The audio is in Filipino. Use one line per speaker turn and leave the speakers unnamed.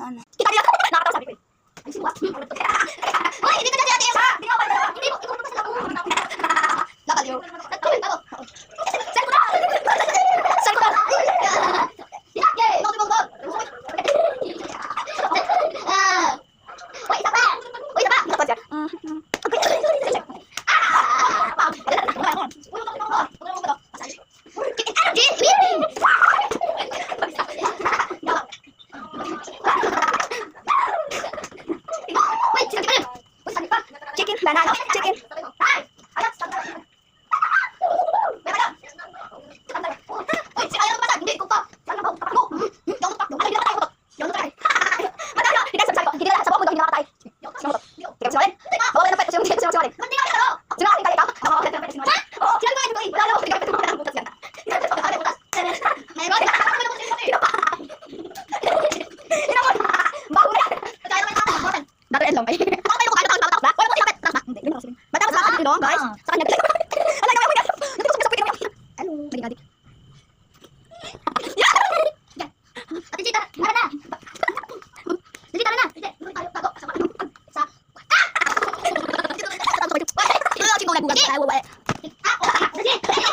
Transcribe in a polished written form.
ano.
Kita niya. Nakakatawa sabi ko. Ay, sino ba? Hoy, hindi ko na dati ha. Hindi mo. Hindi mo pa sila ko. Nakaliw. Nakaliw ako. Saan ko na? Saan ko na? Yay! Ako mo. Wait, isa pa. Wait, isa pa. Ito pa siya. Chicken, banana, chicken. Guys, sa kanya. Ala gawin mo yan. Hindi ko sabihin mo yan. Ano? Balik. Yan. Ate Chita, tara na. Dili tara na. Dili tayo tago sa ano. Sa. Sige. Sige.